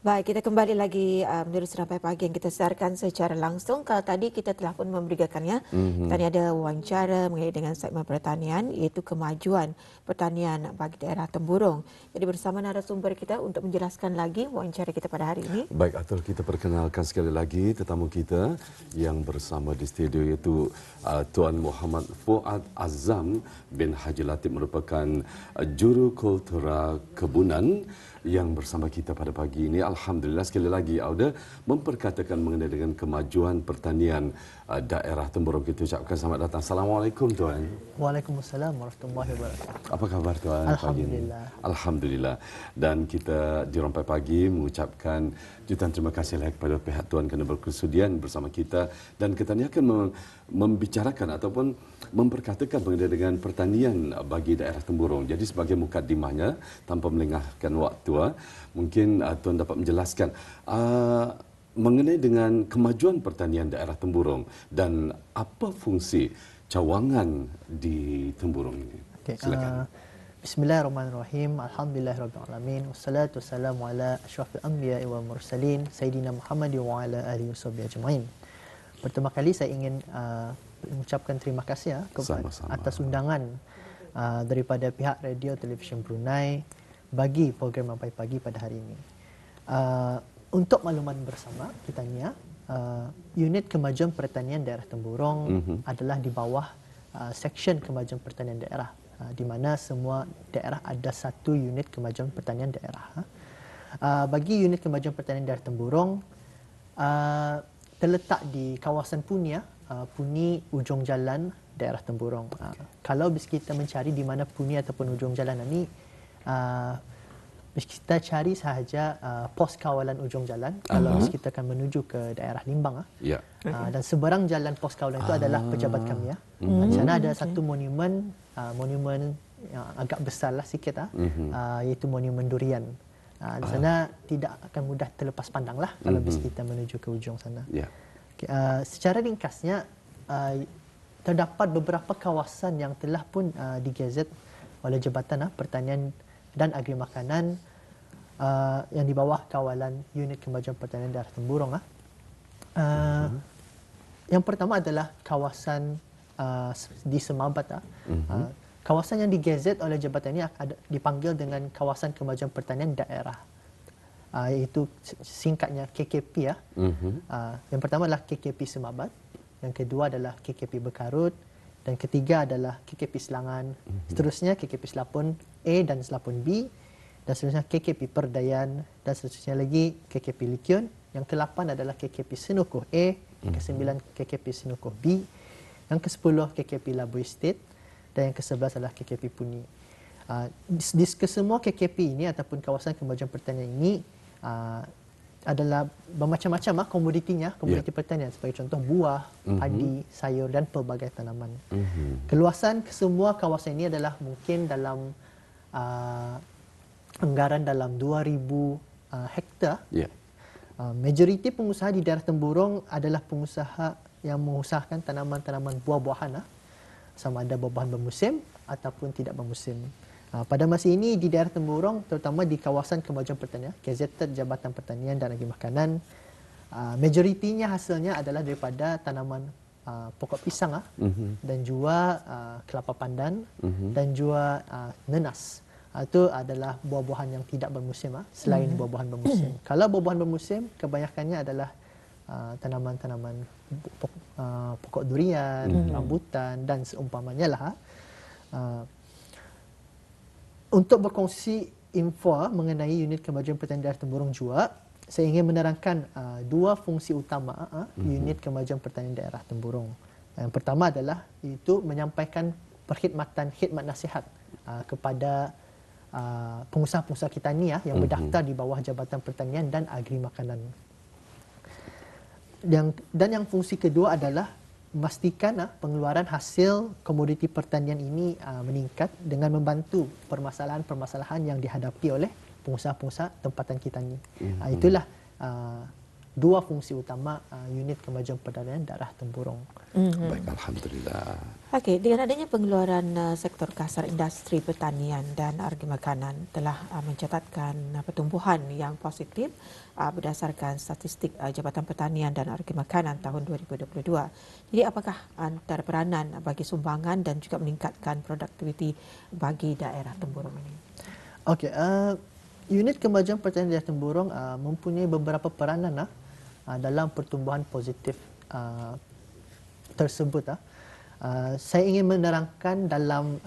Baik, kita kembali lagi menerus Rampai Pagi yang kita siarkan secara langsung. Kalau tadi kita telah pun memberikannya, tadi ada wawancara mengenai dengan segmen pertanian, iaitu kemajuan pertanian bagi daerah Temburong. Jadi bersama narasumber kita untuk menjelaskan lagi wawancara kita pada hari ini. Baik, Atul, kita perkenalkan sekali lagi tetamu kita yang bersama di studio iaitu Tuan Muhammad Fuad Azam bin Haji Latif, merupakan juru kultura kebunan yang bersama kita pada pagi ini. Alhamdulillah sekali lagi Auda memperkatakan mengenai dengan kemajuan pertanian daerah Temburong. Kita ucapkan selamat datang. Assalamualaikum Tuan. Waalaikumsalam warahmatullahi wabarakatuh. Apa khabar Tuan pagi ini? Alhamdulillah. Dan kita di Rampai Pagi mengucapkan jutaan terima kasih kepada pihak Tuan kerana berkesudian bersama kita, dan kita ni akan membicarakan ataupun memperkatakan mengenai dengan pertanian bagi daerah Temburong. Jadi sebagai mukadimahnya, tanpa melengahkan waktu, mungkin Tuan dapat menjelaskan mengenai dengan kemajuan pertanian daerah Temburong dan apa fungsi cawangan di Temburong ini. Okay, silakan. Bismillahirrahmanirrahim. Alhamdulillahirabbil alamin. Wassalatu wassalamu ala asyrafil anbiya'i wal mursalin sayyidina Muhammad wa ala alihi washabbihi ajmain. Pertama kali saya ingin mengucapkan terima kasih atas undangan daripada pihak Radio Televisyen Brunei bagi program Rampai Pagi pada hari ini. Untuk makluman bersama kita ni, unit kemajuan pertanian daerah Temburong adalah di bawah seksyen kemajuan pertanian daerah, di mana semua daerah ada satu unit kemajuan pertanian daerah. Bagi unit kemajuan pertanian daerah Temburong terletak di kawasan Puni, Puni ujung jalan daerah Temburong. Kalau kita mencari di mana Puni ataupun ujung jalan ini, kita cari sahaja pos kawalan ujung jalan. Kalau kita akan menuju ke daerah Limbang, dan seberang jalan pos kawalan itu adalah pejabat kami. Di sana ada satu monumen yang agak besar lah sikit, iaitu monumen durian. Di sana tidak akan mudah terlepas pandang lah kalau kita menuju ke ujung sana. Secara ringkasnya, terdapat beberapa kawasan yang telah pun digazet oleh Jabatan Pertanian dan Agri Makanan yang di bawah kawalan unit kemajuan pertanian daerah Temburong. Yang pertama adalah kawasan di Semabat. Kawasan yang digazet oleh jabatan ini dipanggil dengan kawasan kemajuan pertanian daerah, iaitu singkatnya KKP. Yang pertama adalah KKP Semabat, yang kedua adalah KKP Bekarut, dan ketiga adalah KKP Selangan. Seterusnya KKP Selapun A dan Selapun B, dan seterusnya KKP Perdayan, dan seterusnya lagi KKP Likyun. Yang ke-8 adalah KKP Senukuh A, yang ke-9 KKP Senukuh B, yang ke-10 KKP Labu Estate, dan yang ke-11 adalah KKP Puni. Di kesemua KKP ini ataupun kawasan kemajuan pertanian ini adalah bermacam-macam komoditinya, komoditi pertanian, sebagai contoh buah, padi, sayur dan pelbagai tanaman. Keluasan kesemua kawasan ini adalah mungkin dalam anggaran dalam 2000 hektar. Majoriti pengusaha di daerah Temburong adalah pengusaha yang mengusahakan tanaman-tanaman buah-buahan, sama ada buah-buahan bermusim ataupun tidak bermusim. Pada masa ini di daerah Temburong, terutama di kawasan kemajuan pertanian, gazetted Jabatan Pertanian dan Agri Makanan, majoritinya hasilnya adalah daripada tanaman pokok pisang, dan juga kelapa pandan, dan juga nenas. Itu adalah buah-buahan yang tidak bermusim, selain buah-buahan bermusim. Kalau buah-buahan bermusim, kebanyakannya adalah tanaman-tanaman pokok durian, rambutan dan seumpamanya lah. Untuk berkongsi info mengenai unit kemajuan pertanian daerah Temburong juga, saya ingin menerangkan dua fungsi utama unit kemajuan pertanian daerah Temburong. Yang pertama adalah itu menyampaikan perkhidmatan khidmat nasihat kepada pengusaha-pengusaha kita ni yang berdaftar di bawah Jabatan Pertanian dan Agri Makanan. Dan yang fungsi kedua adalah memastikan pengeluaran hasil komoditi pertanian ini meningkat dengan membantu permasalahan-permasalahan yang dihadapi oleh pengusaha-pengusaha tempatan kita ni. Itulah dua fungsi utama unit kemajuan pertanian daerah Temburong. Baik, alhamdulillah. Okey, dengan adanya pengeluaran sektor kasar industri pertanian dan harga makanan telah mencatatkan pertumbuhan yang positif berdasarkan statistik Jabatan Pertanian dan Harga Makanan tahun 2022. Jadi apakah antara peranan bagi sumbangan dan juga meningkatkan produktiviti bagi daerah Temburong ini? Okey, unit kemajuan pertanian daerah Temburong mempunyai beberapa peranan dalam pertumbuhan positif tersebut. Saya ingin menerangkan dalam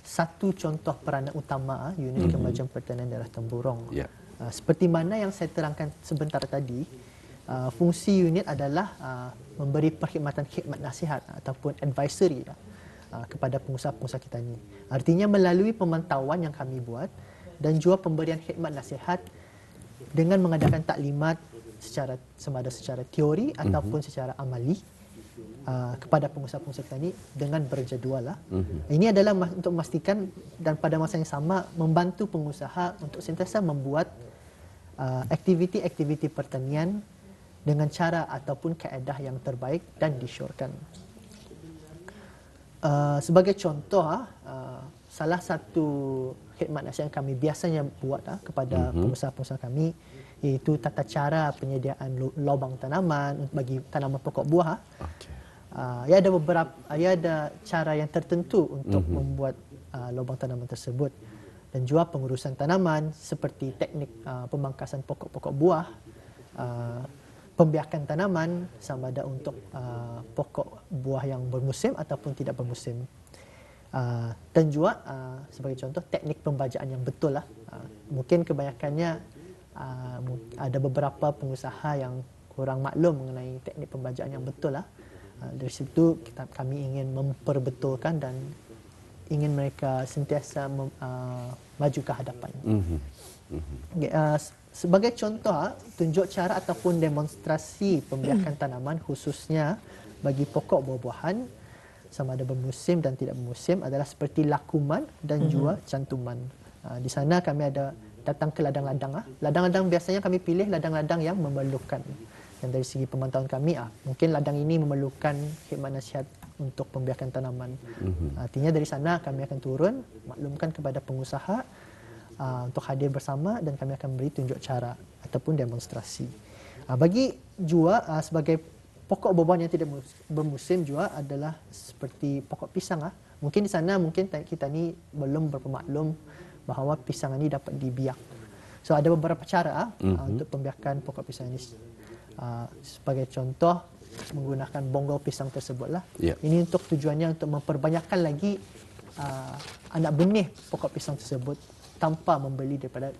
satu contoh peranan utama unit kemajuan pertanian daerah Temburong. Ya. Seperti mana yang saya terangkan sebentar tadi, fungsi unit adalah memberi perkhidmatan khidmat nasihat ataupun advisory kepada pengusaha-pengusaha kita ni. Artinya melalui pemantauan yang kami buat dan juga pemberian khidmat nasihat dengan mengadakan taklimat secara sama ada secara teori ataupun secara amali kepada pengusaha-pengusaha kita ni dengan berjadual. Ini adalah untuk memastikan dan pada masa yang sama membantu pengusaha untuk sentiasa membuat aktiviti-aktiviti pertanian dengan cara ataupun kaedah yang terbaik dan disyorkan. Sebagai contoh, salah satu khidmat nasihat yang kami biasanya buat kepada pengusaha-pengusaha kami iaitu tata cara penyediaan lubang tanaman bagi tanaman pokok buah. Okey. Ia ada beberapa, ia ada cara yang tertentu untuk membuat lubang tanaman tersebut dan juga pengurusan tanaman seperti teknik pemangkasan pokok-pokok buah, pembiakan tanaman sama ada untuk pokok buah yang bermusim ataupun tidak bermusim. Dan juga sebagai contoh teknik pembajaan yang betul mungkin kebanyakannya ada beberapa pengusaha yang kurang maklum mengenai teknik pembajaan yang betul dari situ kami ingin memperbetulkan dan ingin mereka sentiasa maju ke hadapan. Sebagai contoh, tunjuk cara ataupun demonstrasi pembiakan tanaman khususnya bagi pokok buah-buahan sama ada bermusim dan tidak bermusim adalah seperti lakuman dan juga cantuman. Di sana kami ada datang ke ladang-ladang. Ladang-ladang biasanya kami pilih ladang-ladang yang memerlukan. Dan dari segi pemantauan kami, mungkin ladang ini memerlukan khidmat nasihat untuk pembiakan tanaman. Artinya dari sana kami akan turun, maklumkan kepada pengusaha untuk hadir bersama dan kami akan beri tunjuk cara ataupun demonstrasi. Bagi juga sebagai pokok buah-buahan yang tidak bermusim juga adalah seperti pokok pisang. Mungkin di sana mungkin kita ni belum berpemaklum bahawa pisang ini dapat dibiak. So ada beberapa cara untuk pembiakan pokok pisang ini. Sebagai contoh menggunakan bonggol pisang tersebutlah. Yeah. Ini untuk tujuannya untuk memperbanyakkan lagi anak benih pokok pisang tersebut tanpa membeli daripada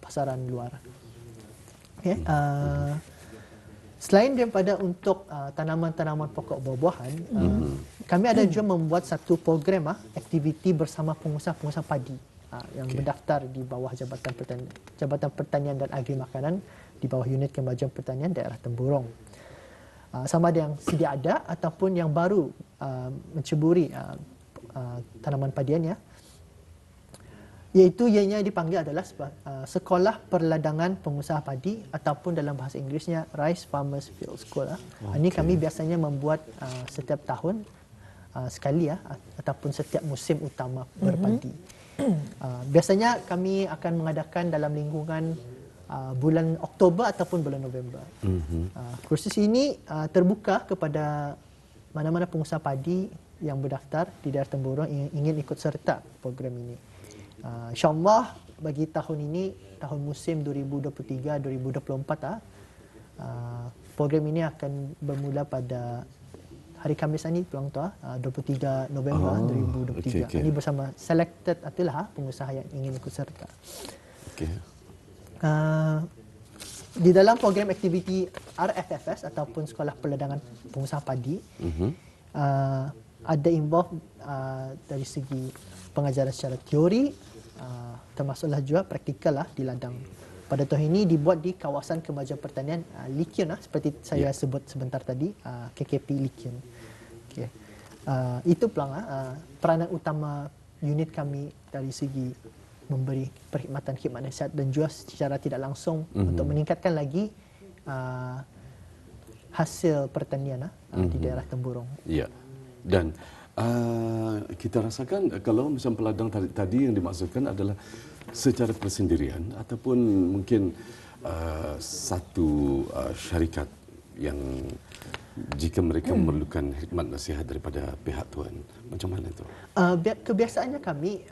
pasaran luar. Okay. Selain daripada untuk tanaman-tanaman pokok buah-buahan, kami ada juga membuat satu program aktiviti bersama pengusaha-pengusaha padi yang berdaftar di bawah Jabatan Pertanian dan Agri Makanan di bawah Unit Kemajuan Pertanian Daerah Temburong. Sama ada yang sedia ada ataupun yang baru menceburi tanaman padiannya, iaitu ianya dipanggil adalah Sekolah Perladangan Pengusaha Padi ataupun dalam bahasa Inggerisnya Rice Farmers Field School. Ini kami biasanya membuat setiap tahun sekali ataupun setiap musim utama berpadi. Biasanya kami akan mengadakan dalam lingkungan bulan Oktober ataupun bulan November. Kursus ini terbuka kepada mana-mana pengusaha padi yang berdaftar di daerah Temburong ingin ikut serta program ini. InsyaAllah bagi tahun ini, tahun musim 2023-2024, program ini akan bermula pada hari Khamis ini, pulang tua, 23 November 2023. Okay. Ini bersama selected adalah pengusaha yang ingin ikut serta. Okay. Di dalam program aktiviti RFFS ataupun Sekolah Perladangan Pengusaha Padi, ada involve dari segi pengajaran secara teori, termasuklah juga praktikal di ladang. Pada tahun ini dibuat di kawasan kemajuan pertanian Likion, seperti saya sebut sebentar tadi, KKP Likion. Okay. Itu pelang peranan utama unit kami dari segi memberi perkhidmatan khidmat nasihat dan juga secara tidak langsung untuk meningkatkan lagi hasil pertanian di daerah Temburong. Ya. Dan kita rasakan kalau macam peladang tadi yang dimaksudkan adalah secara persendirian ataupun mungkin satu syarikat yang jika mereka memerlukan khidmat nasihat daripada pihak tuan. Macam mana itu? Kebiasaannya kami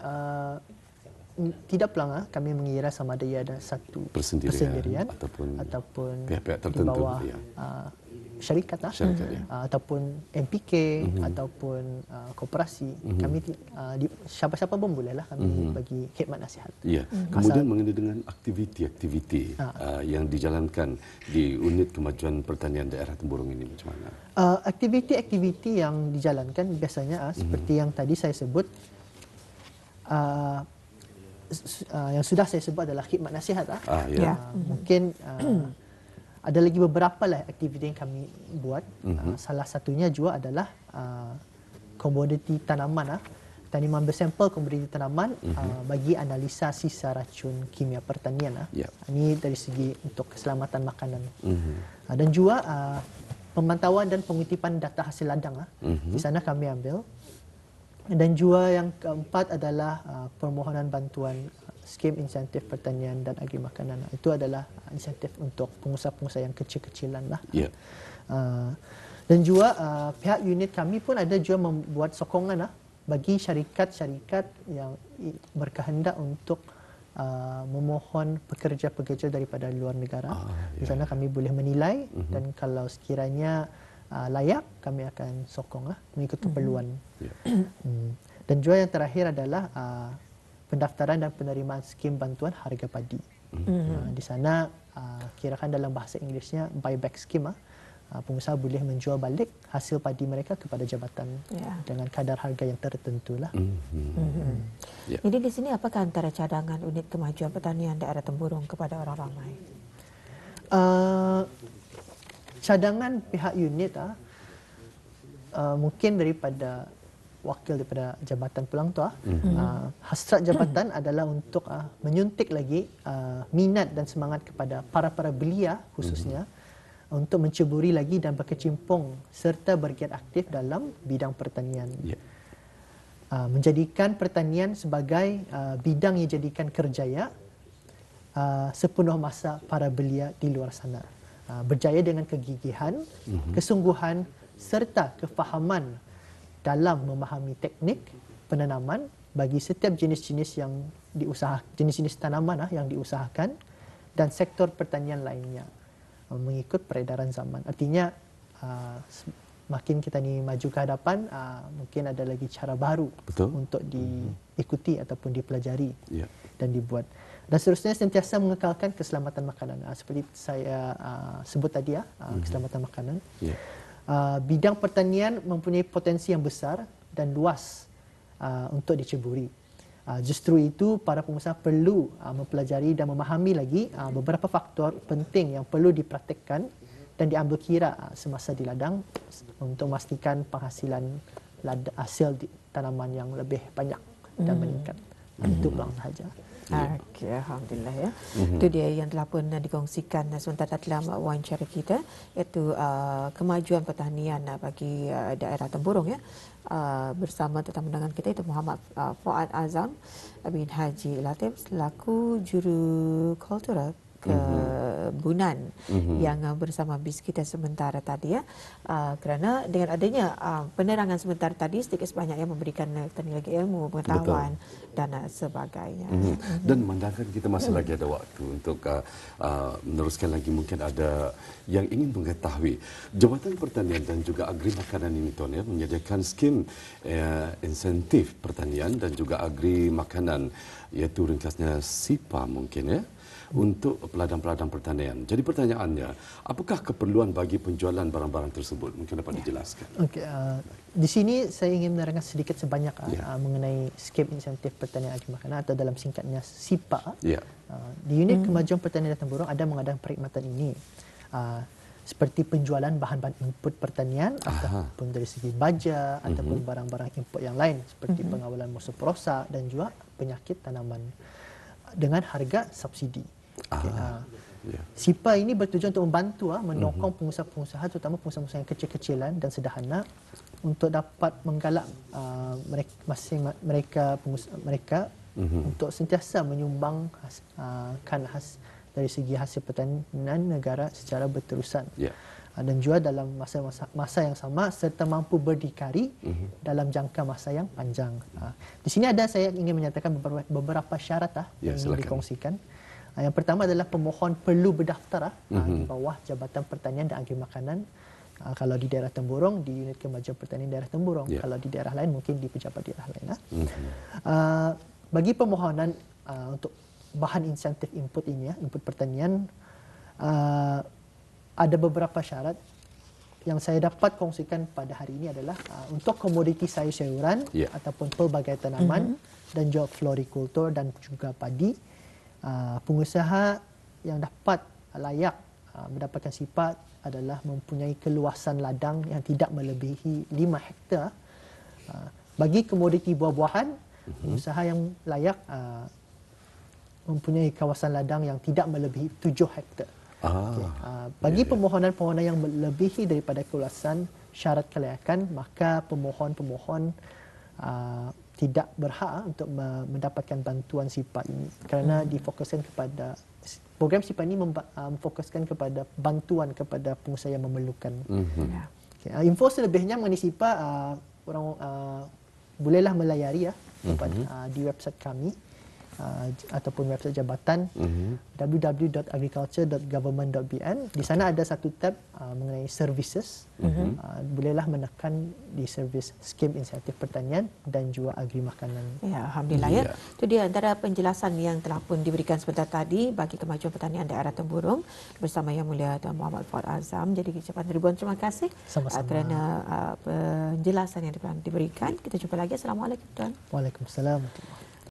tidak pelang kami mengira sama ada ia ada satu persendirian ataupun pihak-pihak di tertentu bawah ya. syarikat Ya. ataupun MPK ataupun koperasi. Kami siapa-siapa pun bolehlah kami bagi khidmat nasihat. Ya. Kemudian mengenai dengan aktiviti-aktiviti yang dijalankan di unit kemajuan pertanian daerah Temburong ini macam mana? Aktiviti-aktiviti yang dijalankan biasanya seperti yang tadi saya sebut, yang sudah saya sebut adalah khidmat nasihat. Mungkin ada lagi beberapa lah aktiviti yang kami buat. Salah satunya juga adalah komoditi tanaman. Tanaman bersampel komoditi tanaman bagi analisa sisa racun kimia pertanian. Ini dari segi untuk keselamatan makanan. Dan juga pemantauan dan pengutipan data hasil ladang. Di sana kami ambil. Dan juga yang keempat adalah permohonan bantuan skim insentif pertanian dan agri makanan. Itu adalah insentif untuk pengusaha-pengusaha yang kecil-kecilan lah. Dan juga pihak unit kami pun ada juga membuat sokongan bagi syarikat-syarikat yang berkehendak untuk memohon pekerja-pekerja daripada luar negara. Di sana kami boleh menilai dan kalau sekiranya layak, kami akan sokong mengikut keperluan. Dan juga yang terakhir adalah pendaftaran dan penerimaan skim bantuan harga padi. Di sana kirakan dalam bahasa Inggerisnya buyback scheme. Pengusaha boleh menjual balik hasil padi mereka kepada jabatan dengan kadar harga yang tertentu lah. Jadi di sini apakah antara cadangan unit kemajuan pertanian daerah Temburong kepada orang ramai? Cadangan pihak unit mungkin daripada wakil daripada jabatan pulang tu hasrat jabatan adalah untuk menyuntik lagi minat dan semangat kepada para belia khususnya untuk menceburi lagi dan berkecimpung serta bergiat aktif dalam bidang pertanian. Menjadikan pertanian sebagai bidang yang jadikan kerjaya sepenuh masa para belia di luar sana. Berjaya dengan kegigihan, kesungguhan serta kefahaman dalam memahami teknik penanaman bagi setiap jenis-jenis yang jenis-jenis tanaman yang diusahakan dan sektor pertanian lainnya mengikut peredaran zaman. Artinya makin kita ni maju ke hadapan, mungkin ada lagi cara baru untuk diikuti ataupun dipelajari dan dibuat. Dan seterusnya sentiasa mengekalkan keselamatan makanan. Seperti saya sebut tadi keselamatan makanan. Bidang pertanian mempunyai potensi yang besar dan luas untuk diceburi. Justru itu para pengusaha perlu mempelajari dan memahami lagi beberapa faktor penting yang perlu dipraktikkan dan diambil kira semasa di ladang untuk memastikan penghasilan hasil tanaman yang lebih banyak dan meningkat. Itu peluang sahaja. Okey, alhamdulillah ya. Itu dia yang telah pun dikongsikan sebentar dalam wawancara kita, iaitu kemajuan pertanian bagi daerah Temburong ya. Bersama tetamu undangan kita itu Muhammad Fuad Azam bin Haji Latif selaku juru kultura kebunan yang bersama bis kita sementara tadi ya. Kerana dengan adanya penerangan sebentar tadi sedikit sebanyak yang memberikan lagi ilmu, pengetahuan dan sebagainya. Dan memandangkan kita masih lagi ada waktu untuk meneruskan lagi, mungkin ada yang ingin mengetahui Jabatan Pertanian dan juga Agri Makanan ini Tuan ya menyediakan skim insentif pertanian dan juga agri makanan, iaitu ringkasnya SIPA mungkin ya, untuk peladang-peladang pertanian. Jadi pertanyaannya, apakah keperluan bagi penjualan barang-barang tersebut? Mungkin dapat dijelaskan. Okey, di sini saya ingin menerangkan sedikit sebanyak mengenai skim insentif pertanian agri makanan atau dalam singkatnya SIPA. Di unit kemajuan pertanian dan Temburong ada mengadakan perkhidmatan ini. Seperti penjualan bahan-bahan input pertanian ataupun dari segi baja ataupun barang-barang input yang lain seperti pengawalan musuh perosak dan juga penyakit tanaman. dengan harga subsidi. Ya. SIPA ini bertujuan untuk membantu mendongkong pengusaha-pengusaha, terutama pengusaha-pengusaha yang kecil-kecilan dan sederhana untuk dapat menggalak mereka untuk sentiasa menyumbang dari segi hasil pertanian negara secara berterusan. Ya. Dan juga dalam masa yang sama serta mampu berdikari dalam jangka masa yang panjang. Di sini saya ingin menyatakan beberapa syarat yang ingin dikongsikan. Yang pertama adalah pemohon perlu berdaftar di bawah Jabatan Pertanian dan Agri Makanan. Kalau di daerah Temburong, di unit kemajuan pertanian daerah Temburong. Yeah. Kalau di daerah lain, mungkin di pejabat daerah lain. Bagi permohonan untuk bahan insentif input ini, input pertanian, ada beberapa syarat yang saya dapat kongsikan pada hari ini adalah untuk komoditi sayur-sayuran ataupun pelbagai tanaman dan juga florikultur dan juga padi. Pengusaha yang dapat layak mendapatkan SIPA adalah mempunyai keluasan ladang yang tidak melebihi 5 hektar. Bagi komoditi buah-buahan, pengusaha yang layak mempunyai kawasan ladang yang tidak melebihi 7 hektar. Bagi permohonan-permohonan yang melebihi daripada keluasan syarat kelayakan, maka pemohon-pemohon tidak berhak untuk mendapatkan bantuan SIPA ini kerana difokuskan kepada program SIPA ini memfokuskan kepada bantuan kepada pengusaha yang memerlukan. Info selebihnya mengenai SIPA orang bolehlah melayari di website kami ataupun website jabatan www.agriculture.government.bn. Di sana ada satu tab mengenai services. Bolehlah menekan di servis skim insentif pertanian dan juga agri makanan. Ya, alhamdulillah ya. Itu dia antara penjelasan yang telah pun diberikan sebentar tadi bagi kemajuan pertanian daerah Temburong bersama Yang Mulia Tuan Muhammad Fuad Azam. Jadi ucapan ribuan terima kasih kerana penjelasan yang diberikan. Kita jumpa lagi. Assalamualaikum Tuan. Waalaikumsalam.